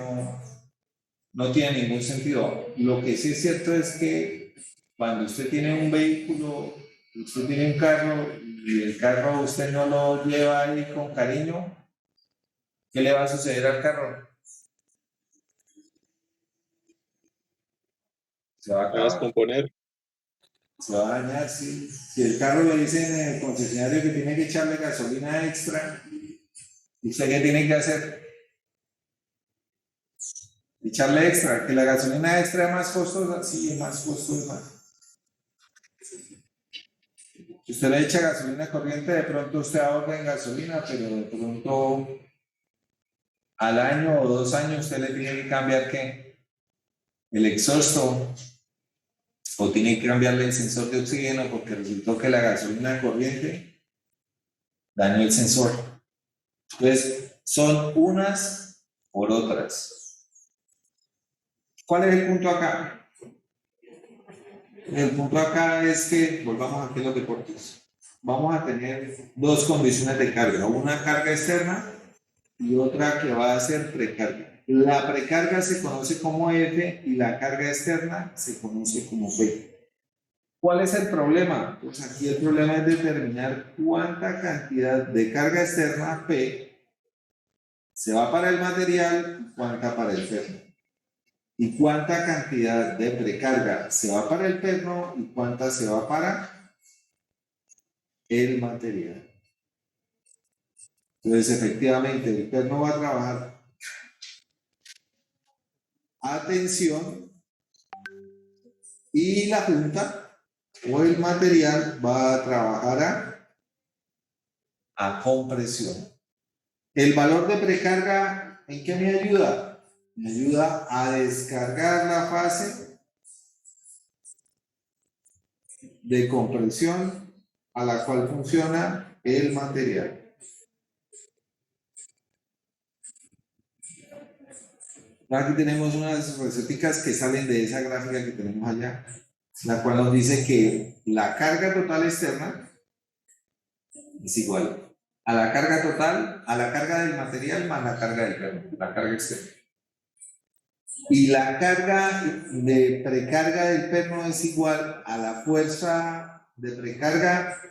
no tiene ningún sentido. Lo que sí es cierto es que cuando usted tiene un vehículo, usted tiene un carro y el carro usted no lo lleva ahí con cariño, ¿qué le va a suceder al carro? Se va a Va a acabar. descomponer. Se va a dañar, sí. Si el carro le dice en el concesionario que tiene que echarle gasolina extra, ¿usted qué tiene que hacer? Echarle extra, que la gasolina extra es más costosa, sí, es más costosa. Si usted le echa gasolina corriente, de pronto usted ahorra en gasolina, pero de pronto al año o 2 años usted le tiene que cambiar ¿qué? El exhausto, o tiene que cambiarle el sensor de oxígeno porque resultó que la gasolina corriente dañó el sensor. Entonces, son unas por otras. ¿Cuál es el punto acá? El punto acá es que, volvamos aquí a los deportes, vamos a tener dos condiciones de carga, una carga externa y otra que va a ser precarga. La precarga se conoce como F y la carga externa se conoce como P. ¿Cuál es el problema? Pues aquí el problema es determinar cuánta cantidad de carga externa P se va para el material y cuánta para el perno. Y cuánta cantidad de precarga se va para el perno y cuánta se va para el material. Entonces, efectivamente, el perno va a trabajar a tensión y la punta o el material va a trabajar a compresión. El valor de precarga, ¿en qué me ayuda? Me ayuda a descargar la fase de compresión a la cual funciona el material. Aquí tenemos unas recetas que salen de esa gráfica que tenemos allá, la cual nos dice que la carga total externa es igual a la carga total, a la carga del material más la carga del perno, la carga externa. Y la carga de precarga del perno es igual a la fuerza de precarga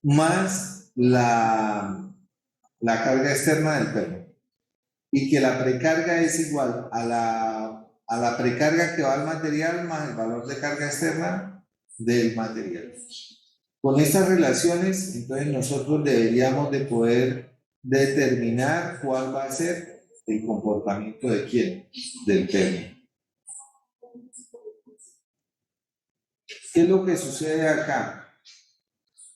más la carga externa del perno. Y que la precarga es igual a la precarga que va al material más el valor de carga externa del material. Con estas relaciones, entonces nosotros deberíamos de poder determinar cuál va a ser el comportamiento de quién, del perno. ¿Qué es lo que sucede acá?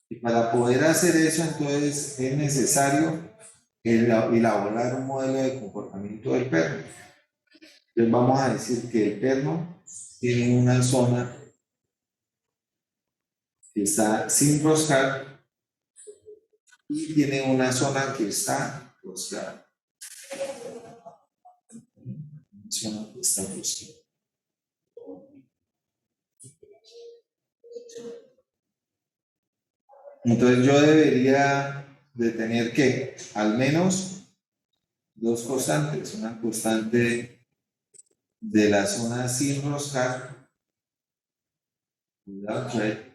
Y para poder hacer eso, entonces es necesario elaborar un modelo de comportamiento del perno. Entonces vamos a decir que el perno tiene una zona que está sin roscar y tiene una zona que está roscada. Una zona que está roscada. Entonces yo debería de tener que al menos dos constantes, una constante de la zona sin roscar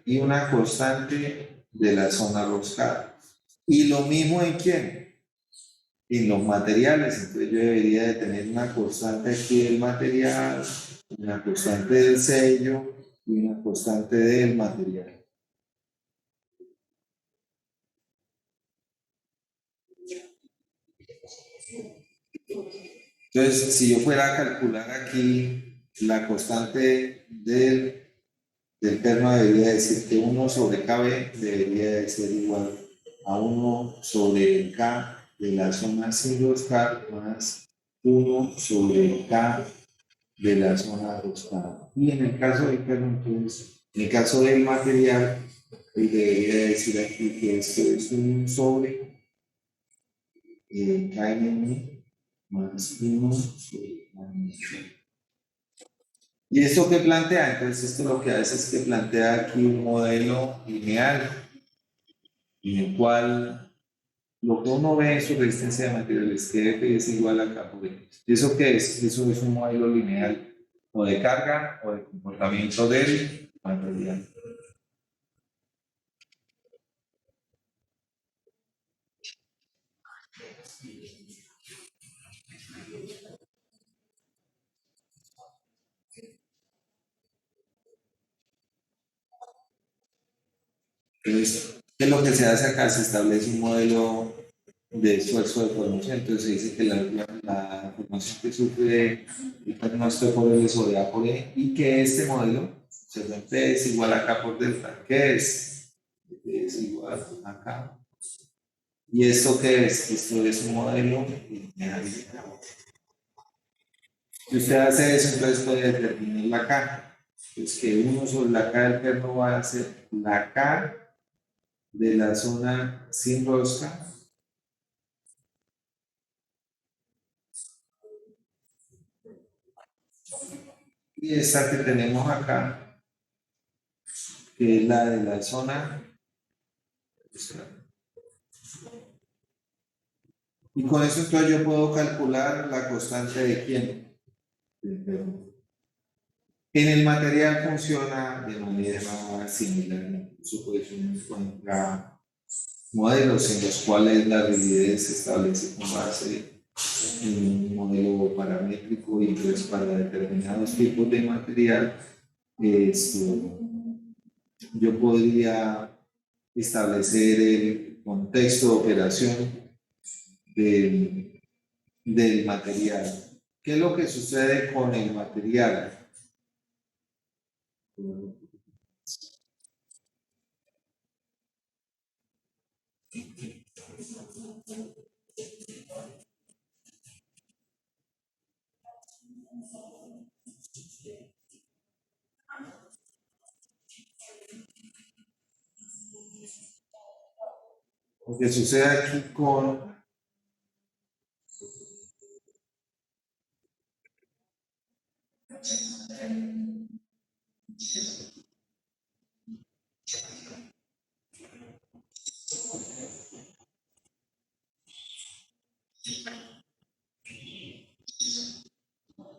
y una constante de la zona roscada. Y lo mismo en quién, en los materiales. Entonces yo debería de tener una constante aquí del material, una constante del sello y una constante del material. Entonces, si yo fuera a calcular aquí la constante del del perno debería decir que 1 sobre KB debería de ser igual a 1 sobre K de la zona sin roscar más 1 sobre K de la zona roscada. Y en el caso del perno, entonces, en el caso del material, él debería decir aquí que esto es 1 sobre KM más 1 sobre KM. ¿Y esto qué plantea? Entonces esto lo que hace es que plantea aquí un modelo lineal en el cual lo que uno ve en su resistencia de materiales, que F es igual a K por X. ¿Y eso qué es? Eso es un modelo lineal o de carga o de comportamiento del material. Entonces, ¿qué es lo que se hace acá? Se establece un modelo de esfuerzo de formación. Entonces se dice que la formación que sufre el perno por L sobre A por E y que este modelo P es igual a K por delta. ¿Qué es? P es igual a K. ¿Y esto qué es? Esto es un modelo lineal. Si usted hace eso, entonces puede determinar la K. Entonces que 1 sobre la K del perno va a ser la K de la zona sin rosca y esta que tenemos acá, que es la de la zona. Y con eso entonces yo puedo calcular la constante de quién. En el material funciona de manera similar. Eso puede ser encontrar modelos en los cuales la rigidez se establece con base en un modelo paramétrico y entonces para determinados tipos de material yo podría establecer el contexto de operación del material. ¿Qué es lo que sucede con el material? Lo que sucede aquí con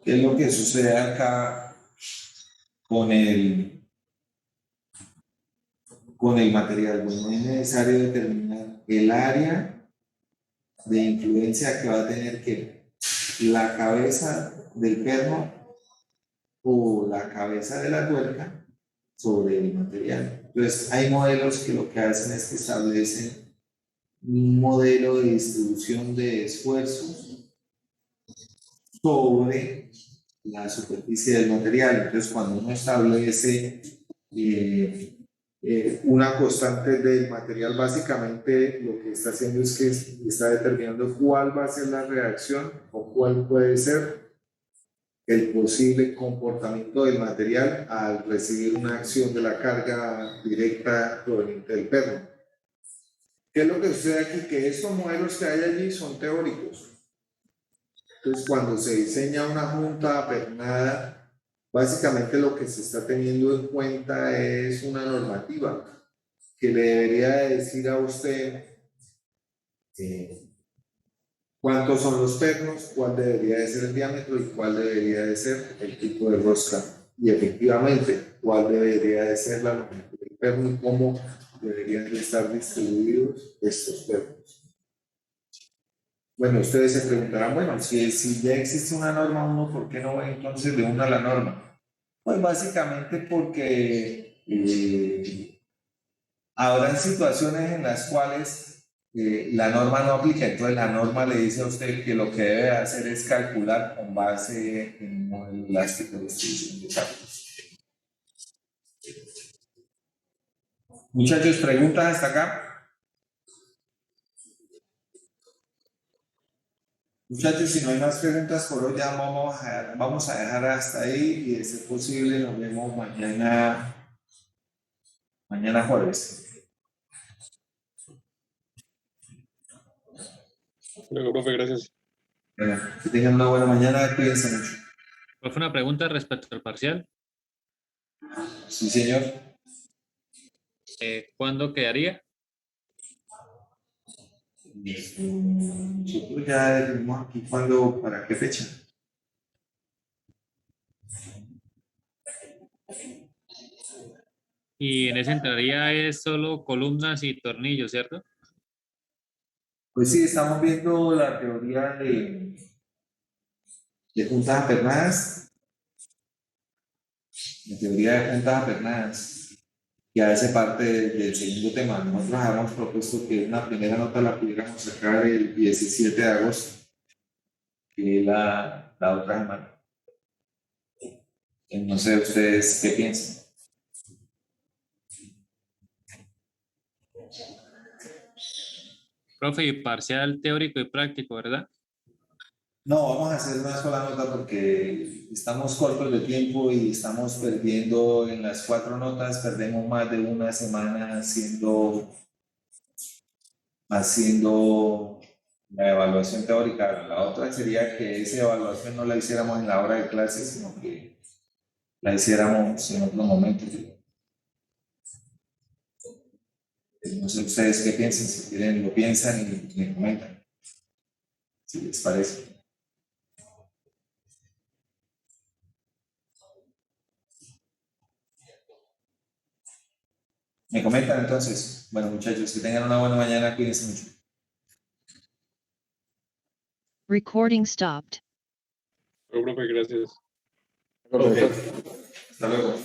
¿qué es lo que sucede acá con el material? Bueno, es necesario determinar el área de influencia que va a tener que la cabeza del perno o la cabeza de la tuerca sobre el material. Entonces, hay modelos que lo que hacen es que establecen un modelo de distribución de esfuerzos sobre la superficie del material. Entonces, cuando uno establece una constante del material, básicamente lo que está haciendo es que está determinando cuál va a ser la reacción o cuál puede ser el posible comportamiento del material al recibir una acción de la carga directa proveniente del perno. ¿Qué es lo que sucede aquí? Que estos modelos que hay allí son teóricos. Entonces, cuando se diseña una junta pernada, básicamente lo que se está teniendo en cuenta es una normativa que le debería decir a usted cuántos son los pernos, cuál debería de ser el diámetro y cuál debería de ser el tipo de rosca. Y efectivamente, cuál debería de ser la longitud del perno y cómo deberían de estar distribuidos estos pernos. Bueno, ustedes se preguntarán, bueno, si ya existe una norma 1, ¿por qué no va entonces de una a la norma? Pues básicamente porque habrán situaciones en las cuales la norma no aplica, entonces la norma le dice a usted que lo que debe hacer es calcular con base en un modelo elástico de distribución de cargas. Muchachos, ¿preguntas hasta acá? Muchachos, si no hay más preguntas por hoy, ya vamos a dejar hasta ahí y de ser posible nos vemos mañana jueves. Luego, profe, gracias. Bueno, que tengan una buena mañana, cuídense mucho. Profe, una pregunta respecto al parcial. Sí, señor. ¿Cuándo quedaría? Nosotros ya definimos aquí para qué fecha. Y en ese entraría es solo columnas y tornillos, ¿cierto? Pues sí, estamos viendo la teoría de puntas apernadas. La teoría de puntas apernadas. Ya hace parte del segundo tema. Nosotros habíamos propuesto que una primera nota la pudiéramos sacar el 17 de agosto, que es la otra semana. No sé ustedes qué piensan. Profe, y parcial teórico y práctico, ¿verdad? No, vamos a hacer una sola nota porque estamos cortos de tiempo y estamos perdiendo en las 4 notas, perdemos más de una semana haciendo la evaluación teórica. La otra sería que esa evaluación no la hiciéramos en la hora de clase, sino que la hiciéramos en otro momento. No sé ustedes qué piensan, si quieren lo piensan y me comentan, si les parece. Me comentan entonces. Bueno, muchachos, que tengan una buena mañana, cuídense mucho. Recording stopped. Luego, profe, gracias. Ok, hasta luego.